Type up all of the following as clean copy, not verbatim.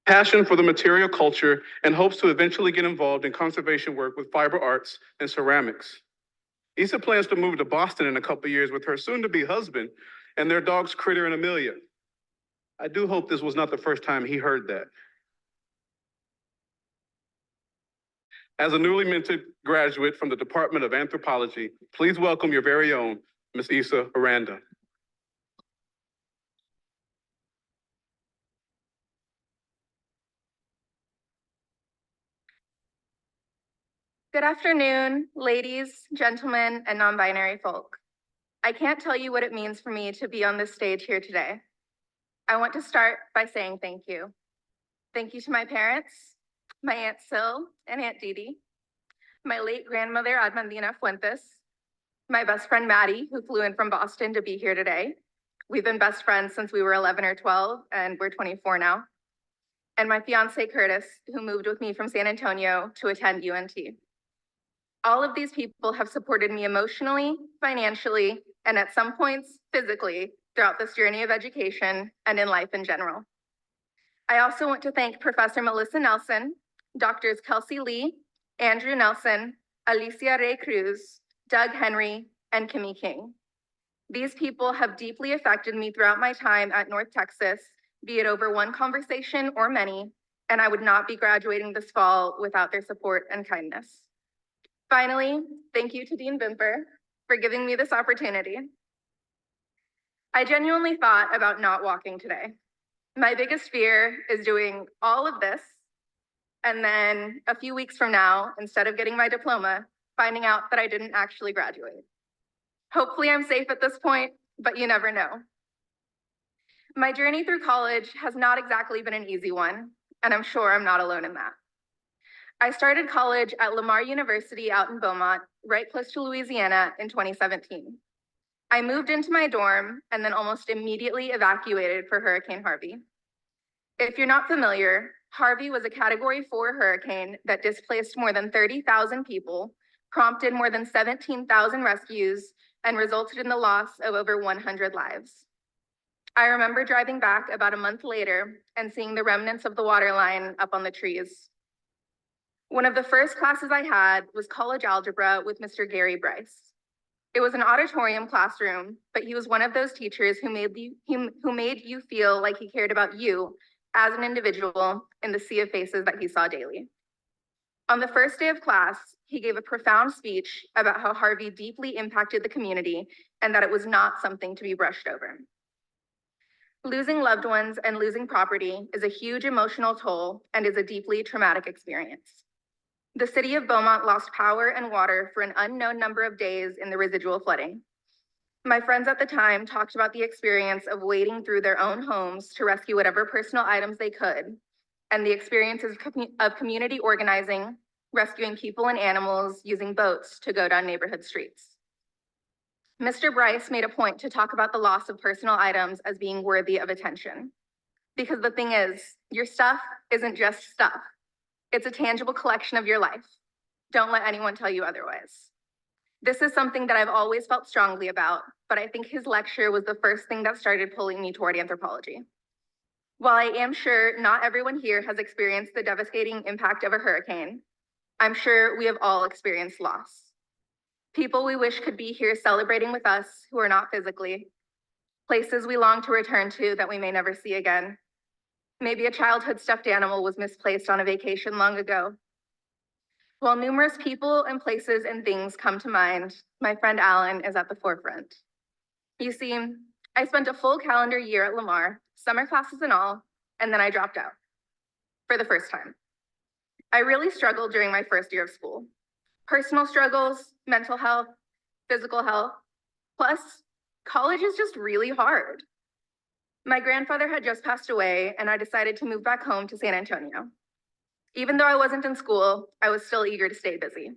passion for the material culture, and hopes to eventually get involved in conservation work with fiber arts and ceramics. Issa plans to move to Boston in a couple years with her soon-to-be husband and their dogs Critter and Amelia. I do hope this was not the first time he heard that. As a newly minted graduate from the Department of Anthropology, please welcome your very own Ms. Issa Aranda. Good afternoon, ladies, gentlemen, and non-binary folk. I can't tell you what it means for me to be on this stage here today. I want to start by saying thank you. Thank you to my parents, my Aunt Sil and Aunt Didi, my late grandmother Admandina Fuentes, my best friend Maddie, who flew in from Boston to be here today. We've been best friends since we were 11 or 12, and we're 24 now. And my fiance Curtis, who moved with me from San Antonio to attend UNT. All of these people have supported me emotionally, financially, and at some points physically throughout this journey of education and in life in general. I also want to thank Professor Melissa Nelson, Doctors Kelsey Lee, Andrew Nelson, Alicia Ray Cruz, Doug Henry, and Kimmy King. These people have deeply affected me throughout my time at North Texas, be it over one conversation or many, and I would not be graduating this fall without their support and kindness. Finally, thank you to Dean Bimper for giving me this opportunity. I genuinely thought about not walking today. My biggest fear is doing all of this, and then a few weeks from now, instead of getting my diploma, finding out that I didn't actually graduate. Hopefully I'm safe at this point, but you never know. My journey through college has not exactly been an easy one, and I'm sure I'm not alone in that. I started college at Lamar University out in Beaumont, right close to Louisiana, in 2017. I moved into my dorm and then almost immediately evacuated for Hurricane Harvey. If you're not familiar, Harvey was a Category 4 hurricane that displaced more than 30,000 people, prompted more than 17,000 rescues, and resulted in the loss of over 100 lives. I remember driving back about a month later and seeing the remnants of the water line up on the trees. One of the first classes I had was college algebra with Mr. Gary Bryce. It was an auditorium classroom, but he was one of those teachers who made you feel like he cared about you as an individual in the sea of faces that he saw daily. On the first day of class, he gave a profound speech about how Harvey deeply impacted the community and that it was not something to be brushed over. Losing loved ones and losing property is a huge emotional toll and is a deeply traumatic experience. The city of Beaumont lost power and water for an unknown number of days in the residual flooding. My friends at the time talked about the experience of wading through their own homes to rescue whatever personal items they could, and the experiences of community organizing, rescuing people and animals using boats to go down neighborhood streets. Mr. Bryce made a point to talk about the loss of personal items as being worthy of attention. Because the thing is, your stuff isn't just stuff. It's a tangible collection of your life. Don't let anyone tell you otherwise. This is something that I've always felt strongly about, but I think his lecture was the first thing that started pulling me toward anthropology. While I am sure not everyone here has experienced the devastating impact of a hurricane, I'm sure we have all experienced loss. People we wish could be here celebrating with us who are not physically, places we long to return to that we may never see again. Maybe a childhood stuffed animal was misplaced on a vacation long ago. While numerous people and places and things come to mind, my friend Alan is at the forefront. You see, I spent a full calendar year at Lamar, summer classes and all, and then I dropped out for the first time. I really struggled during my first year of school. Personal struggles, mental health, physical health, plus college is just really hard. My grandfather had just passed away, and I decided to move back home to San Antonio. Even though I wasn't in school, I was still eager to stay busy.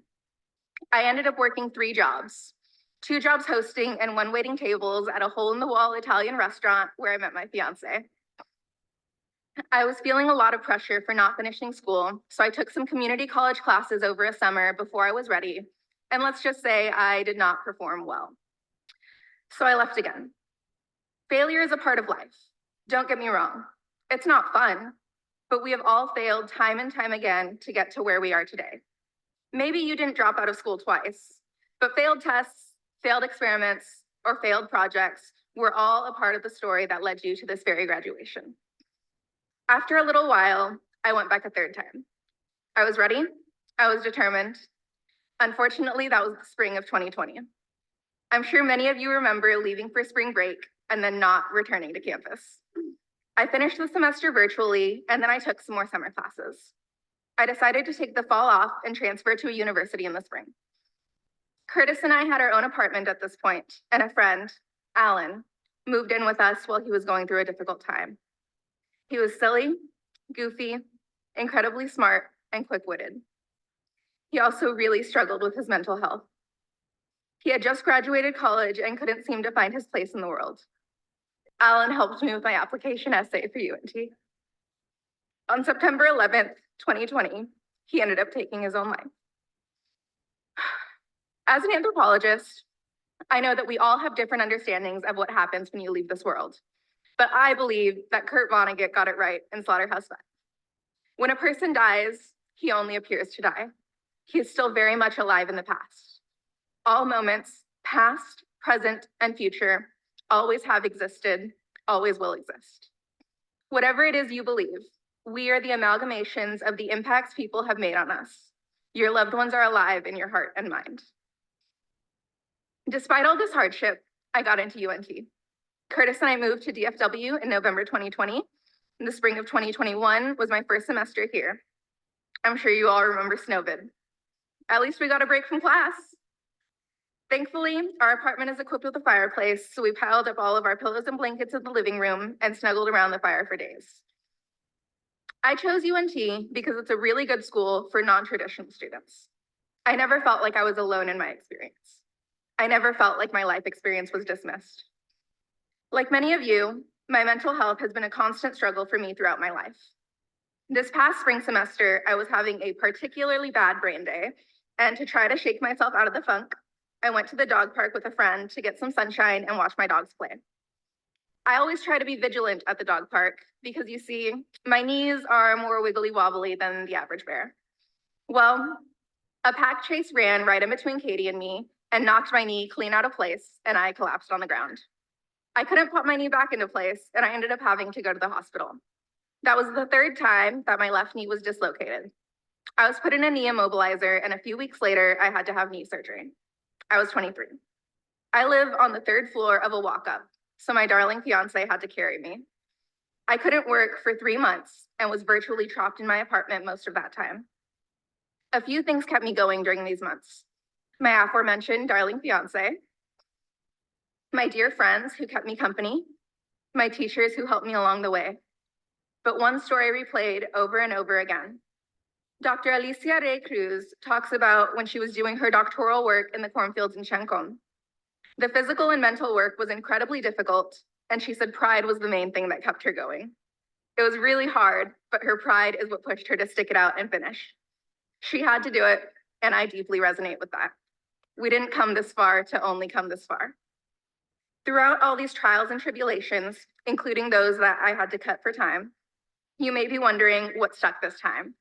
I ended up working 3 jobs, 2 jobs hosting and 1 waiting tables at a hole-in-the-wall Italian restaurant where I met my fiance. I was feeling a lot of pressure for not finishing school, so I took some community college classes over a summer before I was ready, and let's just say I did not perform well. So I left again. Failure is a part of life. Don't get me wrong. It's not fun, but we have all failed time and time again to get to where we are today. Maybe you didn't drop out of school twice, but failed tests, failed experiments, or failed projects were all a part of the story that led you to this very graduation. After a little while, I went back a third time. I was ready, I was determined. Unfortunately, that was the spring of 2020. I'm sure many of you remember leaving for spring break and then not returning to campus. I finished the semester virtually, and then I took some more summer classes. I decided to take the fall off and transfer to a university in the spring. Curtis and I had our own apartment at this point, and a friend, Alan, moved in with us while he was going through a difficult time. He was silly, goofy, incredibly smart, and quick-witted. He also really struggled with his mental health. He had just graduated college and couldn't seem to find his place in the world. Alan helped me with my application essay for UNT. On September 11th, 2020, he ended up taking his own life. As an anthropologist, I know that we all have different understandings of what happens when you leave this world, but I believe that Kurt Vonnegut got it right in Slaughterhouse Five. When a person dies, he only appears to die. He is still very much alive in the past. All moments, past, present, and future, always have existed, always will exist. Whatever it is you believe, we are the amalgamations of the impacts people have made on us. Your loved ones are alive in your heart and mind. Despite all this hardship, I got into UNT. Curtis and I moved to DFW in November 2020. In the spring of 2021 was my first semester here. I'm sure you all remember Snowvid. At least we got a break from class. Thankfully, our apartment is equipped with a fireplace, so we piled up all of our pillows and blankets in the living room and snuggled around the fire for days. I chose UNT because it's a really good school for non-traditional students. I never felt like I was alone in my experience. I never felt like my life experience was dismissed. Like many of you, my mental health has been a constant struggle for me throughout my life. This past spring semester, I was having a particularly bad brain day, and to try to shake myself out of the funk, I went to the dog park with a friend to get some sunshine and watch my dogs play. I always try to be vigilant at the dog park because you see, my knees are more wiggly wobbly than the average bear. Well, a pack chase ran right in between Katie and me and knocked my knee clean out of place, and I collapsed on the ground. I couldn't put my knee back into place, and I ended up having to go to the hospital. That was the third time that my left knee was dislocated. I was put in a knee immobilizer, and a few weeks later, I had to have knee surgery. I was 23. I live on the third floor of a walk-up, so my darling fiance had to carry me. I couldn't work for 3 months and was virtually trapped in my apartment most of that time. A few things kept me going during these months. My aforementioned darling fiance, my dear friends who kept me company, my teachers who helped me along the way. But one story replayed over and over again. Dr. Alicia Ray Cruz talks about when she was doing her doctoral work in the cornfields in Chancon. The physical and mental work was incredibly difficult, and she said pride was the main thing that kept her going. It was really hard, but her pride is what pushed her to stick it out and finish. She had to do it, and I deeply resonate with that. We didn't come this far to only come this far. Throughout all these trials and tribulations, including those that I had to cut for time, you may be wondering what stuck this time.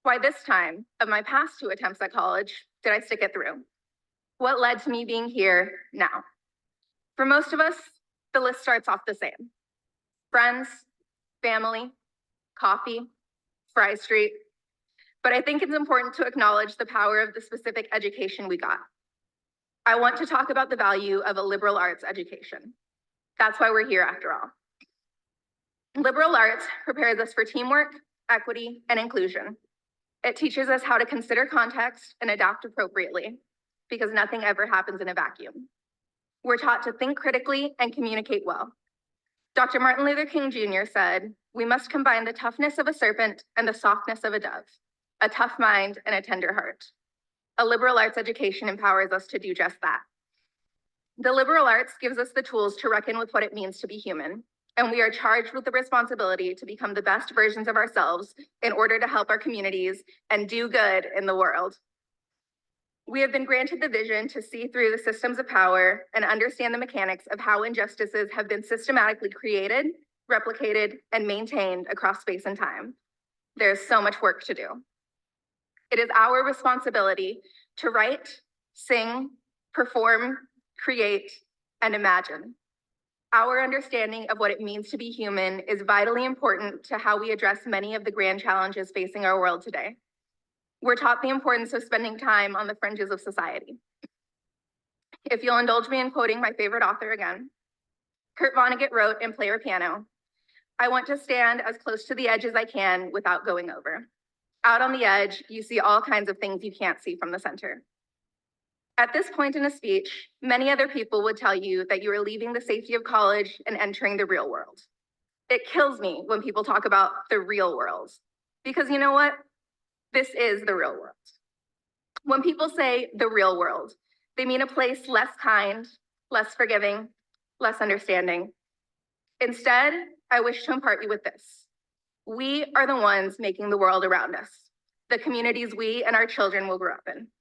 Why this time, of my past 2 attempts at college, did I stick it through? What led to me being here now? For most of us, the list starts off the same. Friends, family, coffee, Fry Street. But I think it's important to acknowledge the power of the specific education we got. I want to talk about the value of a liberal arts education. That's why we're here after all. Liberal arts prepares us for teamwork, equity, and inclusion. It teaches us how to consider context and adapt appropriately, because nothing ever happens in a vacuum. We're taught to think critically and communicate well. Dr. Martin Luther King Jr. said, "We must combine the toughness of a serpent and the softness of a dove, a tough mind and a tender heart." A liberal arts education empowers us to do just that. The liberal arts gives us the tools to reckon with what it means to be human, and we are charged with the responsibility to become the best versions of ourselves in order to help our communities and do good in the world. We have been granted the vision to see through the systems of power and understand the mechanics of how injustices have been systematically created, replicated, and maintained across space and time. There's so much work to do. It is our responsibility to write, sing, perform, create, and imagine. Our understanding of what it means to be human is vitally important to how we address many of the grand challenges facing our world today. We're taught the importance of spending time on the fringes of society. If you'll indulge me in quoting my favorite author again, Kurt Vonnegut wrote in Play Your Piano, "I want to stand as close to the edge as I can without going over. Out on the edge, you see all kinds of things you can't see from the center." At this point in a speech, many other people would tell you that you are leaving the safety of college and entering the real world. It kills me when people talk about the real world, because you know what? This is the real world. When people say the real world, they mean a place less kind, less forgiving, less understanding. Instead, I wish to impart you with this. We are the ones making the world around us, the communities we and our children will grow up in.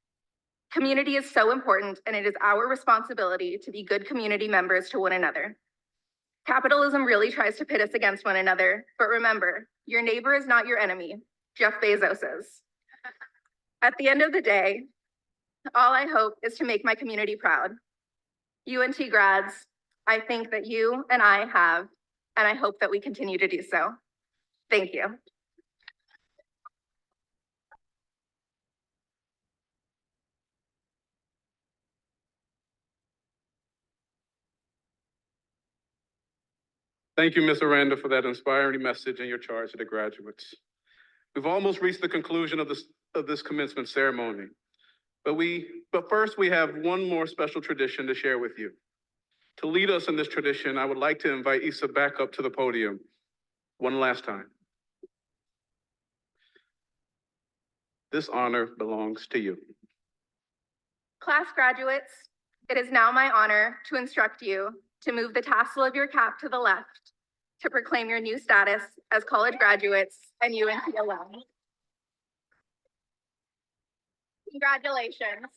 Community is so important, and it is our responsibility to be good community members to one another. Capitalism really tries to pit us against one another, but remember, your neighbor is not your enemy. Jeff Bezos is. At the end of the day, all I hope is to make my community proud. UNT grads, I think that you and I have, and I hope that we continue to do so. Thank you. Thank you, Ms. Aranda, for that inspiring message and your charge to the graduates. We've almost reached the conclusion of this commencement ceremony. But first, we have one more special tradition to share with you. To lead us in this tradition, I would like to invite Issa back up to the podium one last time. This honor belongs to you. Class graduates, it is now my honor to instruct you to move the tassel of your cap to the left to proclaim your new status as college graduates and UNT alum. Congratulations.